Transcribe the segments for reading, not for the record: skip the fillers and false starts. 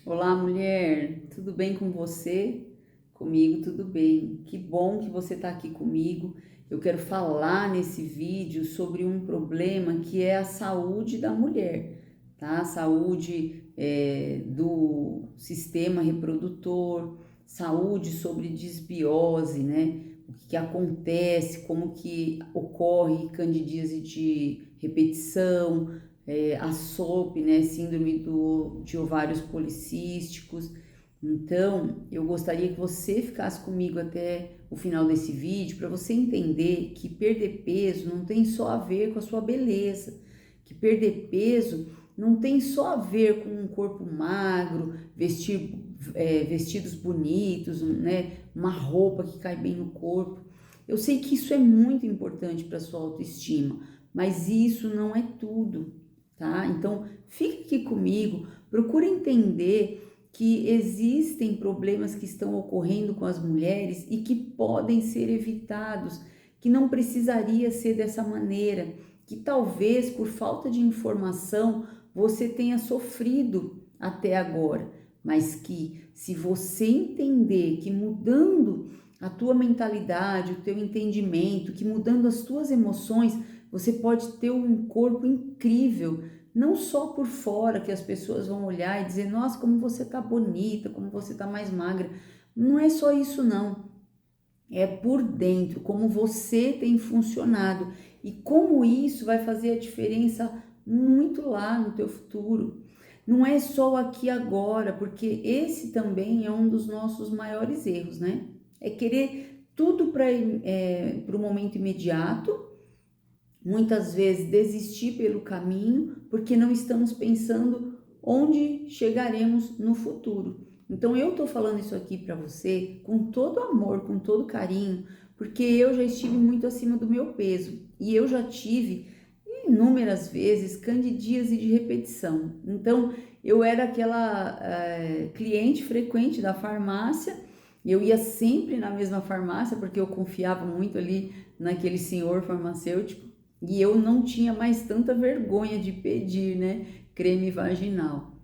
Olá, mulher, tudo bem com você? Comigo tudo bem. Que bom que você está aqui comigo. Eu quero falar nesse vídeo sobre um problema que é a saúde da mulher, tá? A saúde do sistema reprodutor, saúde sobre disbiose, né? O que acontece, como que ocorre candidíase de repetição, a SOP, né, síndrome de ovários policísticos. Então, eu gostaria que você ficasse comigo até o final desse vídeo para você entender que perder peso não tem só a ver com a sua beleza, que perder peso não tem só a ver com um corpo magro, vestidos bonitos, né, uma roupa que cai bem no corpo. Eu sei que isso é muito importante para a sua autoestima, mas isso não é tudo, tá? Então, fique aqui comigo, procure entender que existem problemas que estão ocorrendo com as mulheres e que podem ser evitados, que não precisaria ser dessa maneira, que talvez por falta de informação você tenha sofrido até agora, mas que se você entender que mudando a tua mentalidade, o teu entendimento, que mudando as tuas emoções, você pode ter um corpo incrível, não só por fora, que as pessoas vão olhar e dizer, nossa, como você tá bonita, como você tá mais magra. Não é só isso, não. É por dentro, como você tem funcionado e como isso vai fazer a diferença muito lá no teu futuro. Não é só aqui agora, porque esse também é um dos nossos maiores erros, né? É querer tudo para o momento imediato, muitas vezes desistir pelo caminho, porque não estamos pensando onde chegaremos no futuro. Então eu tô falando isso aqui para você com todo amor, com todo carinho, porque eu já estive muito acima do meu peso e eu já tive inúmeras vezes candidíase de repetição. Então eu era aquela cliente frequente da farmácia. Eu ia sempre na mesma farmácia porque eu confiava muito ali naquele senhor farmacêutico e eu não tinha mais tanta vergonha de pedir, né, creme vaginal.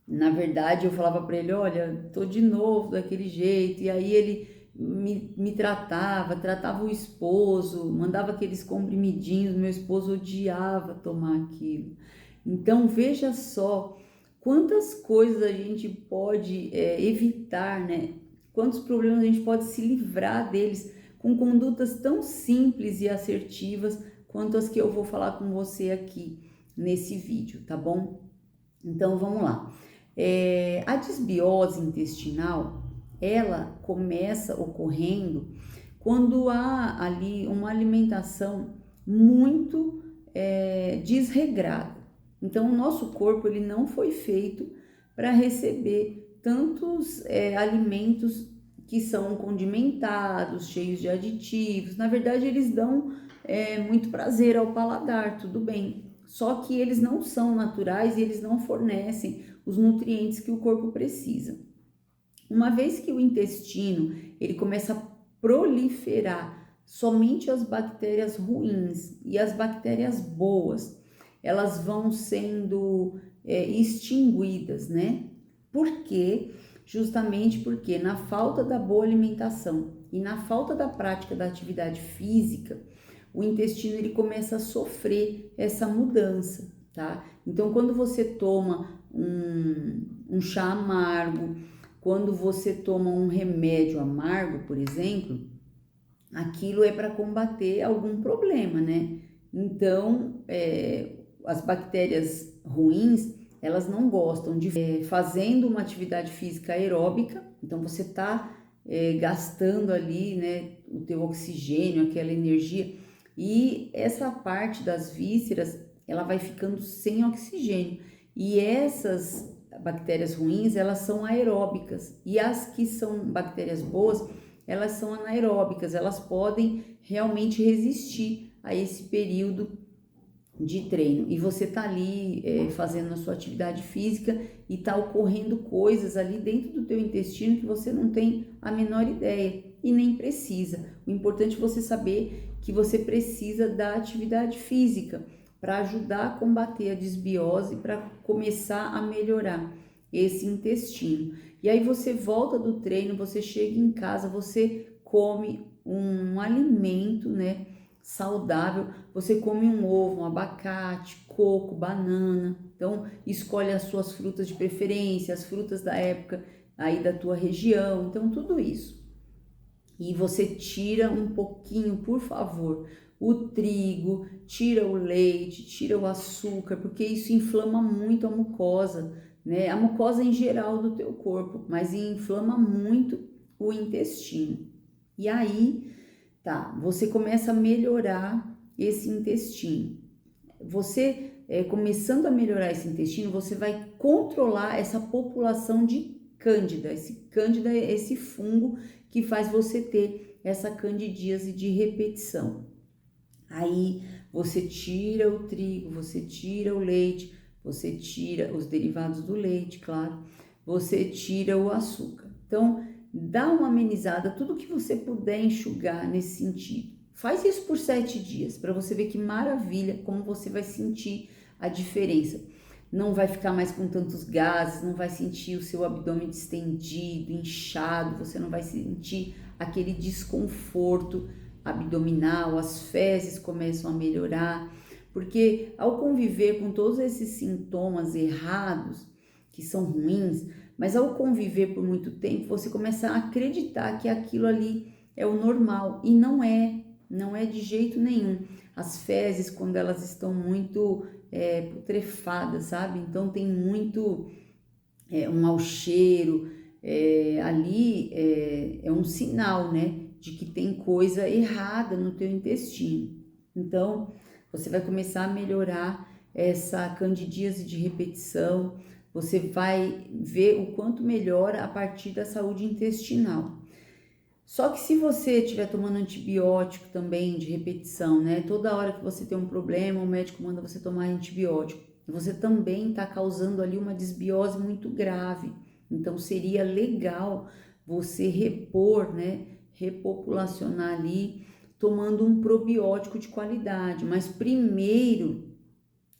Na verdade, eu falava para ele, olha, tô de novo daquele jeito. E aí ele me tratava o esposo, mandava aqueles comprimidinhos, meu esposo odiava tomar aquilo. Então, veja só quantas coisas a gente pode evitar, né? Quantos problemas a gente pode se livrar deles com condutas tão simples e assertivas quanto as que eu vou falar com você aqui nesse vídeo, tá bom? Então, vamos lá. A desbiose intestinal, ela começa ocorrendo quando há ali uma alimentação muito desregrada. Então, o nosso corpo ele não foi feito para receber tantos alimentos que são condimentados, cheios de aditivos. Na verdade, eles dão muito prazer ao paladar, tudo bem. Só que eles não são naturais e eles não fornecem os nutrientes que o corpo precisa. Uma vez que o intestino ele começa a proliferar somente as bactérias ruins e as bactérias boas, elas vão sendo extinguidas, né? Por quê? Justamente porque na falta da boa alimentação e na falta da prática da atividade física, o intestino ele começa a sofrer essa mudança, tá? Então, quando você toma um chá amargo, quando você toma um remédio amargo, por exemplo, aquilo é para combater algum problema, né? Então, as bactérias ruins, elas não gostam de fazendo uma atividade física aeróbica, então você está gastando ali, né, o teu oxigênio, aquela energia, e essa parte das vísceras, ela vai ficando sem oxigênio, e essas bactérias ruins, elas são aeróbicas, e as que são bactérias boas, elas são anaeróbicas, elas podem realmente resistir a esse período de treino. E você tá ali fazendo a sua atividade física e tá ocorrendo coisas ali dentro do teu intestino que você não tem a menor ideia e nem precisa. O importante é você saber que você precisa da atividade física para ajudar a combater a desbiose, para começar a melhorar. esse intestino. E aí você volta do treino, você chega em casa, você come um alimento, né, saudável, você come um ovo, um abacate, coco, banana. Então, escolhe as suas frutas de preferência, as frutas da época aí da tua região, então tudo isso. E você tira um pouquinho, por favor, o trigo, tira o leite, tira o açúcar, porque isso inflama muito a mucosa, né? A mucosa em geral do teu corpo, mas inflama muito o intestino. E aí, tá, você começa a melhorar esse intestino. Você, começando a melhorar esse intestino, você vai controlar essa população de cândida. Esse cândida é esse fungo que faz você ter essa candidíase de repetição. Aí você tira o trigo, você tira o leite, você tira os derivados do leite, claro, você tira o açúcar. Então, dá uma amenizada, tudo que você puder enxugar nesse sentido. Faz isso por 7 dias, para você ver que maravilha, como você vai sentir a diferença. Não vai ficar mais com tantos gases, não vai sentir o seu abdômen distendido, inchado, você não vai sentir aquele desconforto abdominal, as fezes começam a melhorar, porque ao conviver com todos esses sintomas errados, que são ruins, mas ao conviver por muito tempo, você começa a acreditar que aquilo ali é o normal, e não é de jeito nenhum. As fezes, quando elas estão muito putrefadas, sabe? Então tem muito um mau cheiro, ali é um sinal, né, de que tem coisa errada no teu intestino. Então, você vai começar a melhorar essa candidíase de repetição, você vai ver o quanto melhora a partir da saúde intestinal. Só que se você estiver tomando antibiótico também de repetição, né? Toda hora que você tem um problema, o médico manda você tomar antibiótico. Você também está causando ali uma desbiose muito grave. Então seria legal você repor, né? Repopulacionar ali, tomando um probiótico de qualidade. Mas primeiro,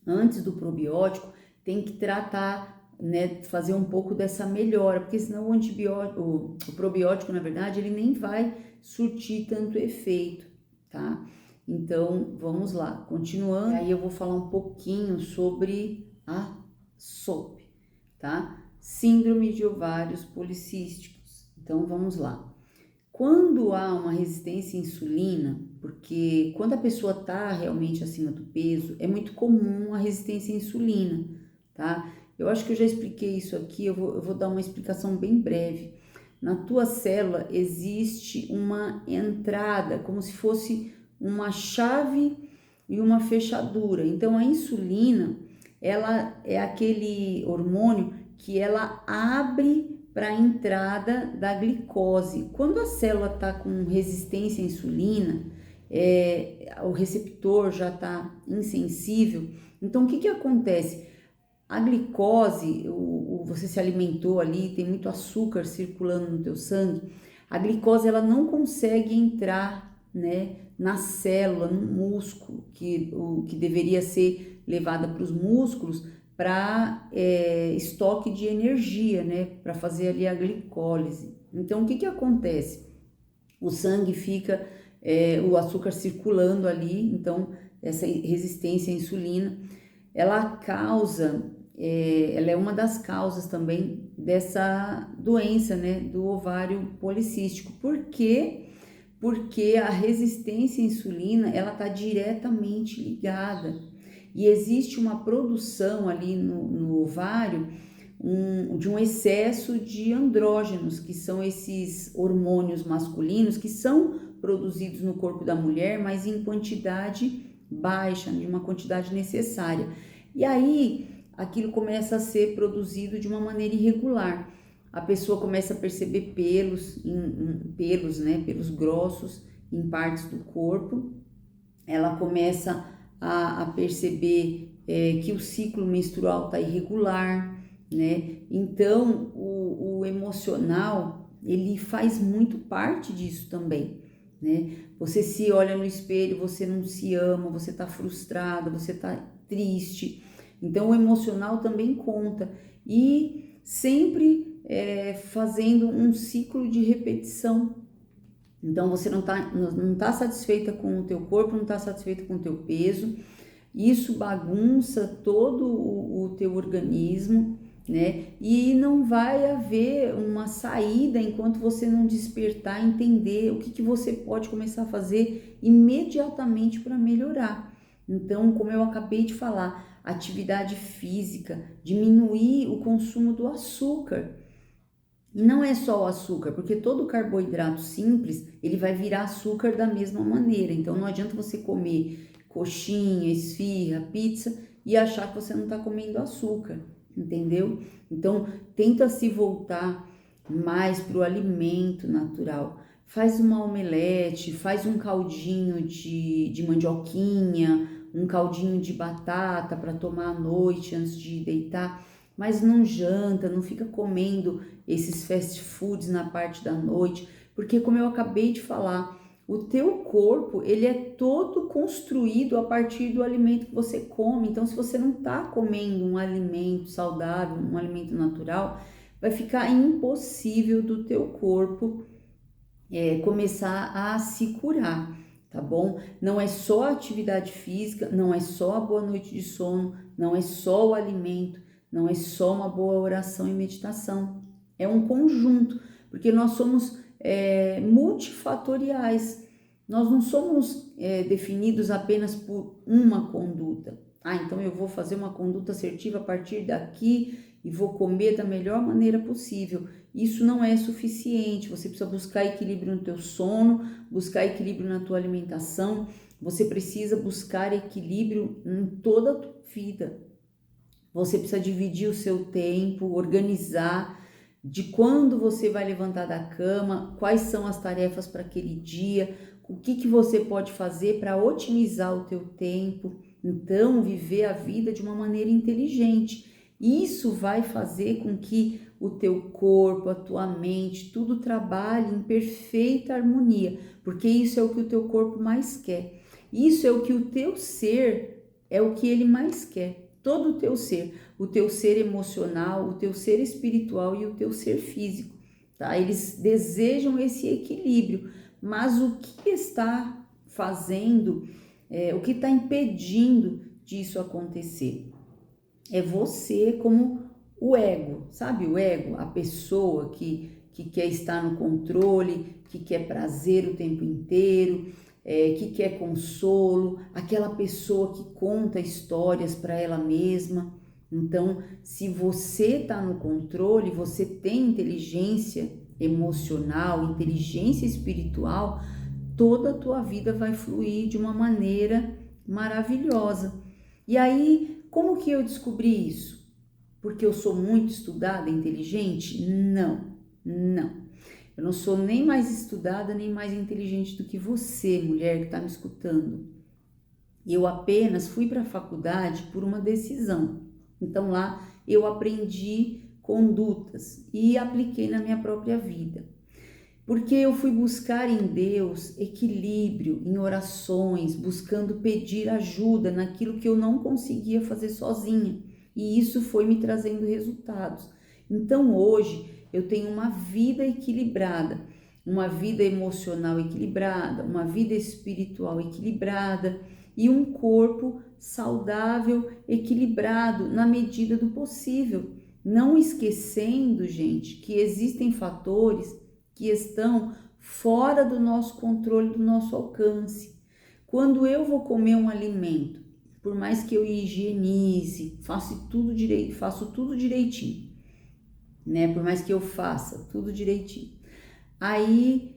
antes do probiótico, tem que tratar, né, fazer um pouco dessa melhora, porque senão o antibiótico, o probiótico, na verdade, ele nem vai surtir tanto efeito, tá? Então, vamos lá, continuando, aí eu vou falar um pouquinho sobre a SOP, tá? Síndrome de ovários policísticos. Então, vamos lá. Quando há uma resistência à insulina, porque quando a pessoa está realmente acima do peso, é muito comum a resistência à insulina, tá? Eu acho que eu já expliquei isso aqui, eu vou dar uma explicação bem breve. Na tua célula existe uma entrada, como se fosse uma chave e uma fechadura. Então a insulina, ela é aquele hormônio que ela abre para a entrada da glicose. Quando a célula está com resistência à insulina, o receptor já está insensível, então o que acontece? A glicose, você se alimentou ali, tem muito açúcar circulando no teu sangue, a glicose ela não consegue entrar, né, na célula, no músculo, o que deveria ser levada para os músculos para estoque de energia, né, para fazer ali a glicólise. Então, o que acontece? O sangue fica, o açúcar circulando ali, então essa resistência à insulina, ela é uma das causas também dessa doença, né, do ovário policístico. Por quê? Porque a resistência à insulina, ela está diretamente ligada e existe uma produção ali no ovário de um excesso de andrógenos, que são esses hormônios masculinos que são produzidos no corpo da mulher, mas em quantidade baixa, de uma quantidade necessária. E aí aquilo começa a ser produzido de uma maneira irregular. A pessoa começa a perceber pelos, né, pelos grossos em partes do corpo. Ela começa a perceber que o ciclo menstrual está irregular, né? Então o emocional ele faz muito parte disso também, né? Você se olha no espelho, você não se ama, você está frustrada, você está triste. Então o emocional também conta. E sempre fazendo um ciclo de repetição. Então você não tá satisfeita com o teu corpo, não está satisfeita com o teu peso, isso bagunça todo o teu organismo, né? E não vai haver uma saída enquanto você não despertar, entender o que você pode começar a fazer imediatamente para melhorar. Então, como eu acabei de falar, atividade física, diminuir o consumo do açúcar. E não é só o açúcar, porque todo carboidrato simples, ele vai virar açúcar da mesma maneira. Então, não adianta você comer coxinha, esfirra, pizza e achar que você não está comendo açúcar, entendeu? Então, tenta se voltar mais para o alimento natural. Faz uma omelete, faz um caldinho de mandioquinha, um caldinho de batata para tomar à noite antes de deitar, mas não janta, não fica comendo esses fast foods na parte da noite, porque como eu acabei de falar, o teu corpo, ele é todo construído a partir do alimento que você come. Então, se você não está comendo um alimento saudável, um alimento natural, vai ficar impossível do teu corpo começar a se curar, tá bom? Não é só a atividade física, não é só a boa noite de sono, não é só o alimento, não é só uma boa oração e meditação. É um conjunto, porque nós somos multifatoriais. Nós não somos definidos apenas por uma conduta. Então eu vou fazer uma conduta assertiva a partir daqui e vou comer da melhor maneira possível. Isso não é suficiente. Você precisa buscar equilíbrio no teu sono, buscar equilíbrio na tua alimentação. Você precisa buscar equilíbrio em toda a tua vida. Você precisa dividir o seu tempo, organizar de quando você vai levantar da cama, quais são as tarefas para aquele dia, o que você pode fazer para otimizar o teu tempo. Então, viver a vida de uma maneira inteligente. Isso vai fazer com que o teu corpo, a tua mente, tudo trabalhe em perfeita harmonia, porque isso é o que o teu corpo mais quer. Isso é o que o teu ser, é o que ele mais quer. Todo o teu ser emocional, o teu ser espiritual e o teu ser físico, tá? Eles desejam esse equilíbrio, mas o que está fazendo, o que está impedindo disso acontecer? É você como o ego, sabe? O ego, a pessoa que quer estar no controle, que quer prazer o tempo inteiro, que quer consolo, aquela pessoa que conta histórias para ela mesma. Então, se você está no controle, você tem inteligência emocional, inteligência espiritual, toda a tua vida vai fluir de uma maneira maravilhosa. E aí, como que eu descobri isso? Porque eu sou muito estudada, inteligente? Não. Eu não sou nem mais estudada, nem mais inteligente do que você, mulher que está me escutando. Eu apenas fui para a faculdade por uma decisão. Então lá eu aprendi condutas e apliquei na minha própria vida. Porque eu fui buscar em Deus equilíbrio, em orações, buscando pedir ajuda naquilo que eu não conseguia fazer sozinha. E isso foi me trazendo resultados. Então hoje eu tenho uma vida equilibrada, uma vida emocional equilibrada, uma vida espiritual equilibrada e um corpo saudável, equilibrado na medida do possível. Não esquecendo, gente, que existem fatores que estão fora do nosso controle, do nosso alcance. Quando eu vou comer um alimento, por mais que eu higienize, faço tudo direitinho, né? Por mais que eu faça tudo direitinho. Aí,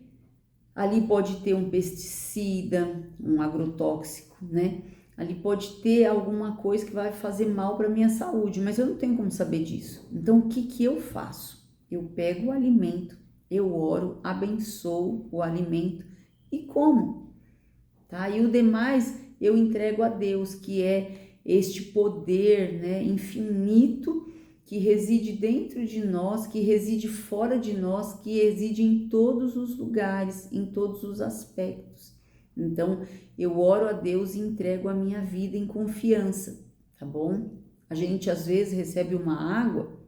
ali pode ter um pesticida, um agrotóxico, né? Ali pode ter alguma coisa que vai fazer mal para minha saúde, mas eu não tenho como saber disso. Então, o que eu faço? Eu pego o alimento, eu oro, abençoo o alimento e como, tá? E o demais eu entrego a Deus, que é este poder, né, infinito, que reside dentro de nós, que reside fora de nós, que reside em todos os lugares, em todos os aspectos. Então, eu oro a Deus e entrego a minha vida em confiança, tá bom? A gente às vezes recebe uma água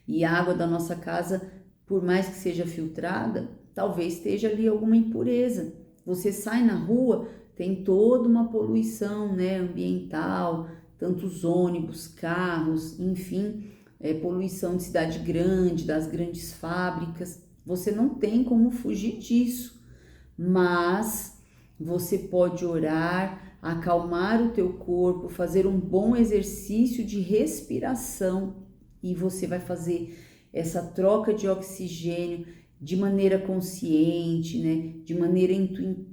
E a água da nossa casa, por mais que seja filtrada, talvez esteja ali alguma impureza. Você sai na rua, tem toda uma poluição, né, ambiental, tantos ônibus, carros, enfim, poluição de cidade grande, das grandes fábricas. Você não tem como fugir disso, mas você pode orar, acalmar o teu corpo, fazer um bom exercício de respiração e você vai fazer essa troca de oxigênio de maneira consciente, né? De maneira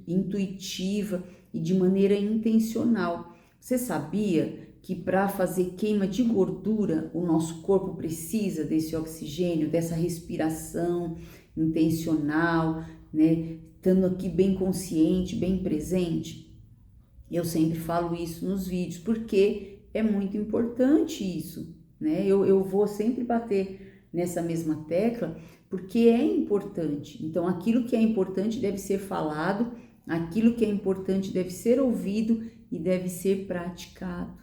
intuitiva e de maneira intencional. Você sabia que para fazer queima de gordura, o nosso corpo precisa desse oxigênio, dessa respiração intencional, né? Estando aqui bem consciente, bem presente? Eu sempre falo isso nos vídeos, porque é muito importante isso, né? Eu vou sempre bater nessa mesma tecla, porque é importante. Então, aquilo que é importante deve ser falado, aquilo que é importante deve ser ouvido e deve ser praticado.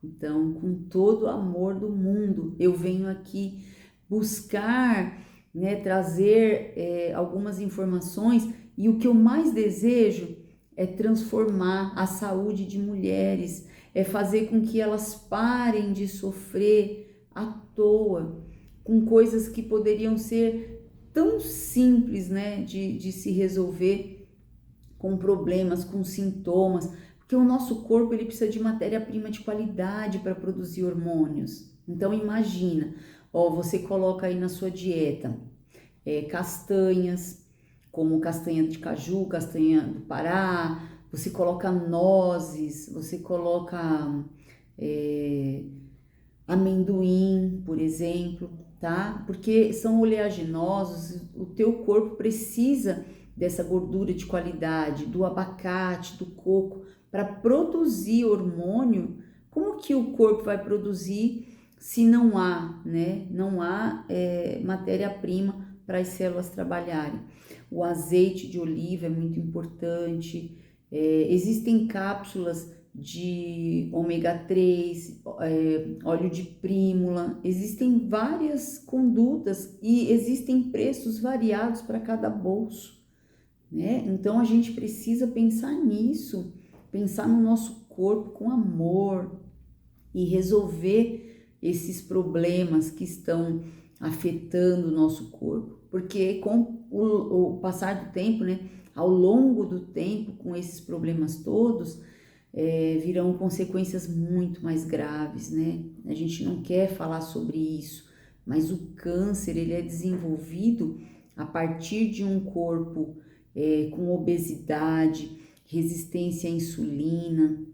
Então, com todo o amor do mundo, eu venho aqui buscar, né, trazer algumas informações, e o que eu mais desejo é transformar a saúde de mulheres, é fazer com que elas parem de sofrer à toa, com coisas que poderiam ser tão simples, né, de se resolver, com problemas, com sintomas, porque o nosso corpo ele precisa de matéria-prima de qualidade para produzir hormônios. Então imagina, ó, você coloca aí na sua dieta castanhas, como castanha de caju, castanha do Pará, você coloca nozes, você coloca amendoim, por exemplo, tá? Porque são oleaginosos, o teu corpo precisa dessa gordura de qualidade, do abacate, do coco, para produzir hormônio. Como que o corpo vai produzir se não há, né? Não há matéria-prima para as células trabalharem? O azeite de oliva é muito importante, existem cápsulas de ômega 3, óleo de prímula, existem várias condutas e existem preços variados para cada bolso, né? Então a gente precisa pensar nisso, pensar no nosso corpo com amor e resolver esses problemas que estão afetando o nosso corpo, porque com o passar do tempo, né, ao longo do tempo, com esses problemas todos, virão consequências muito mais graves, né? A gente não quer falar sobre isso, mas o câncer ele é desenvolvido a partir de um corpo com obesidade, resistência à insulina.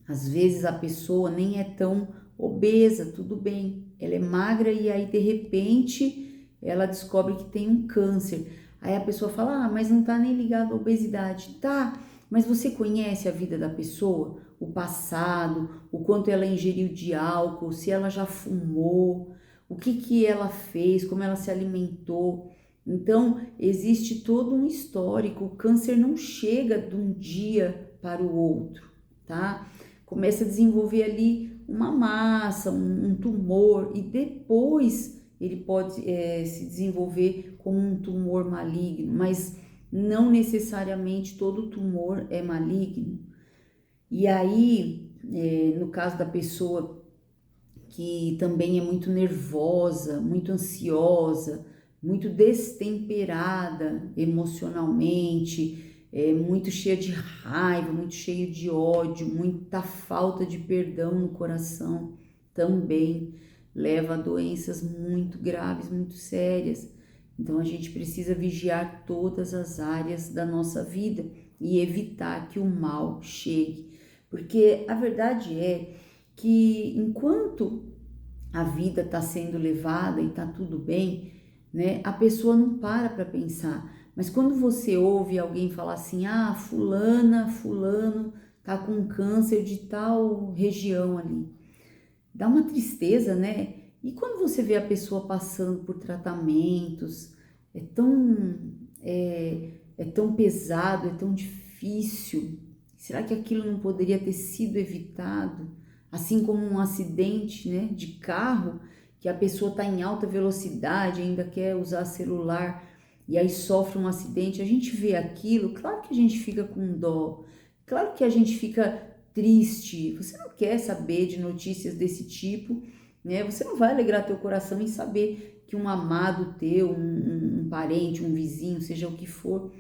Às vezes a pessoa nem é tão obesa, tudo bem, ela é magra e aí de repente ela descobre que tem um câncer. Aí a pessoa fala, mas não tá nem ligado à obesidade. Tá, mas você conhece a vida da pessoa? O passado, o quanto ela ingeriu de álcool, se ela já fumou, o que ela fez, como ela se alimentou. Então, existe todo um histórico. O câncer não chega de um dia para o outro, tá? Começa a desenvolver ali uma massa, um tumor, e depois ele pode se desenvolver como um tumor maligno, mas não necessariamente todo tumor é maligno. E aí, no caso da pessoa que também é muito nervosa, muito ansiosa, muito destemperada emocionalmente, muito cheia de raiva, muito cheio de ódio, muita falta de perdão no coração, também leva a doenças muito graves, muito sérias. Então a gente precisa vigiar todas as áreas da nossa vida e evitar que o mal chegue, porque a verdade é que enquanto a vida está sendo levada e está tudo bem, né, a pessoa não para pensar. Mas quando você ouve alguém falar assim, fulano tá com câncer de tal região ali, dá uma tristeza, né? E quando você vê a pessoa passando por tratamentos, é tão pesado, é tão difícil. Será que aquilo não poderia ter sido evitado? Assim como um acidente, né, de carro que a pessoa está em alta velocidade, ainda quer usar celular e aí sofre um acidente, a gente vê aquilo, claro que a gente fica com dó, claro que a gente fica triste, você não quer saber de notícias desse tipo, né? Você não vai alegrar teu coração em saber que um amado teu, um parente, um vizinho, seja o que for,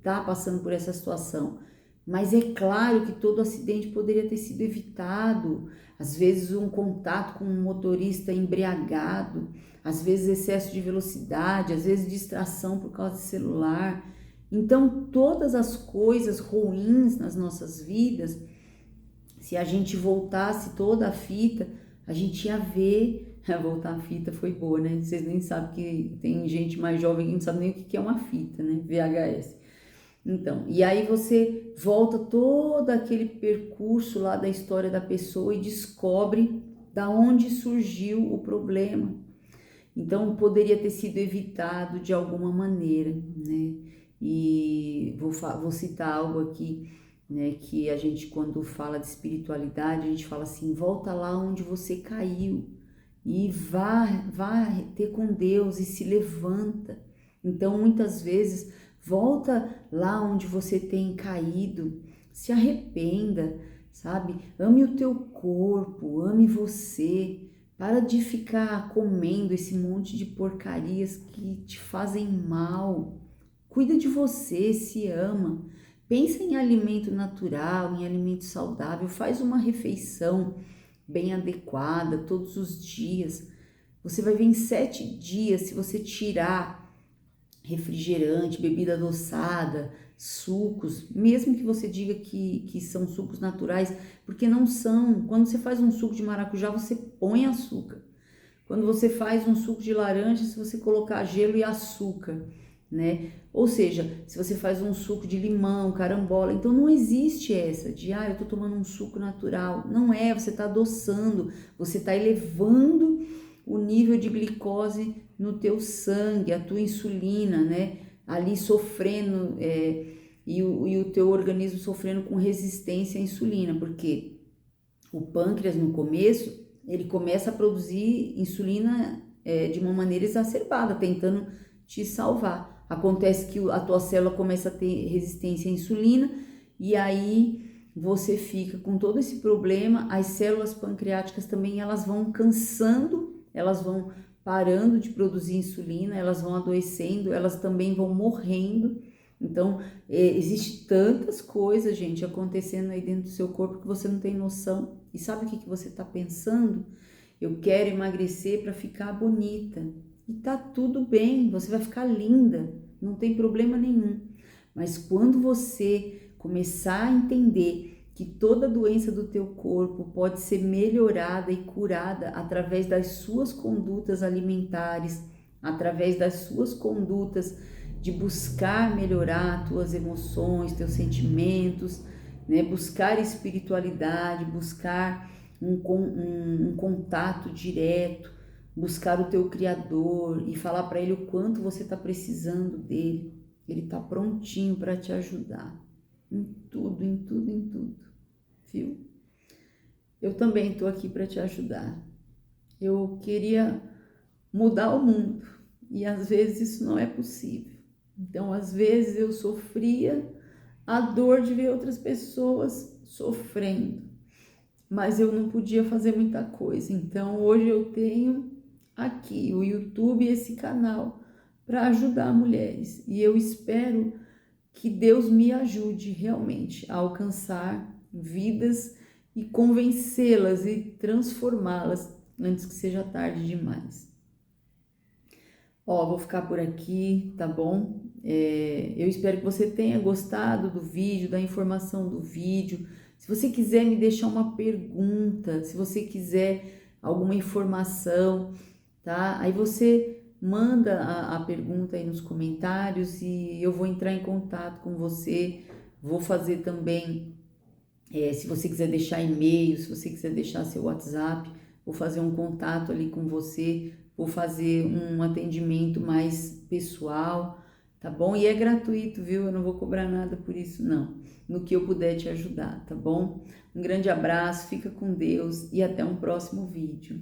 tá passando por essa situação. Mas é claro que todo acidente poderia ter sido evitado. Às vezes um contato com um motorista embriagado, às vezes excesso de velocidade, às vezes distração por causa de celular. Então, todas as coisas ruins nas nossas vidas, se a gente voltasse toda a fita, a gente ia ver. Voltar a fita foi boa, né? Vocês nem sabem que tem gente mais jovem que não sabe nem o que é uma fita, né? VHS. Então, e aí você volta todo aquele percurso lá da história da pessoa e descobre da onde surgiu o problema. Então, poderia ter sido evitado de alguma maneira, né? E vou citar algo aqui, né? Que a gente, quando fala de espiritualidade, a gente fala assim: volta lá onde você caiu e vá ter com Deus e se levanta. Então, muitas vezes, volta lá onde você tem caído, se arrependa, sabe? Ame o teu corpo, ame você. Para de ficar comendo esse monte de porcarias que te fazem mal. Cuida de você, se ama. Pensa em alimento natural, em alimento saudável. Faz uma refeição bem adequada todos os dias. Você vai ver em 7 dias, se você tirar refrigerante, bebida adoçada, sucos, mesmo que você diga que são sucos naturais, porque não são. Quando você faz um suco de maracujá, você põe açúcar. Quando você faz um suco de laranja, se você colocar gelo e açúcar, né? Ou seja, se você faz um suco de limão, carambola, então não existe essa de, eu tô tomando um suco natural. Não é, você tá adoçando, você tá elevando o nível de glicose no teu sangue, a tua insulina, né? Ali sofrendo, e o teu organismo sofrendo com resistência à insulina, porque o pâncreas no começo, ele começa a produzir insulina de uma maneira exacerbada, tentando te salvar. Acontece que a tua célula começa a ter resistência à insulina e aí você fica com todo esse problema. As células pancreáticas também, elas vão cansando, elas vão parando de produzir insulina, elas vão adoecendo, elas também vão morrendo. Então, existe tantas coisas, gente, acontecendo aí dentro do seu corpo que você não tem noção. E sabe o que você está pensando? Eu quero emagrecer para ficar bonita. E tá tudo bem, você vai ficar linda, não tem problema nenhum. Mas quando você começar a entender que toda doença do teu corpo pode ser melhorada e curada através das suas condutas alimentares, através das suas condutas de buscar melhorar tuas emoções, teus sentimentos, né? Buscar espiritualidade, buscar um contato direto, buscar o teu Criador e falar para Ele o quanto você está precisando dele. Ele está prontinho para te ajudar em tudo, em tudo, em tudo, viu? Eu também estou aqui para te ajudar. Eu queria mudar o mundo e às vezes isso não é possível. Então, às vezes eu sofria a dor de ver outras pessoas sofrendo, mas eu não podia fazer muita coisa. Então, hoje eu tenho aqui o YouTube e esse canal para ajudar mulheres. E eu espero que Deus me ajude realmente a alcançar vidas e convencê-las e transformá-las antes que seja tarde demais. Vou ficar por aqui, tá bom? Eu espero que você tenha gostado do vídeo, da informação do vídeo. Se você quiser me deixar uma pergunta, se você quiser alguma informação, tá? Aí você manda a pergunta aí nos comentários e eu vou entrar em contato com você. Vou fazer também, se você quiser deixar e-mail, se você quiser deixar seu WhatsApp, vou fazer um contato ali com você, vou fazer um atendimento mais pessoal, tá bom? E é gratuito, viu? Eu não vou cobrar nada por isso, não. No que eu puder te ajudar, tá bom? Um grande abraço, fica com Deus e até um próximo vídeo.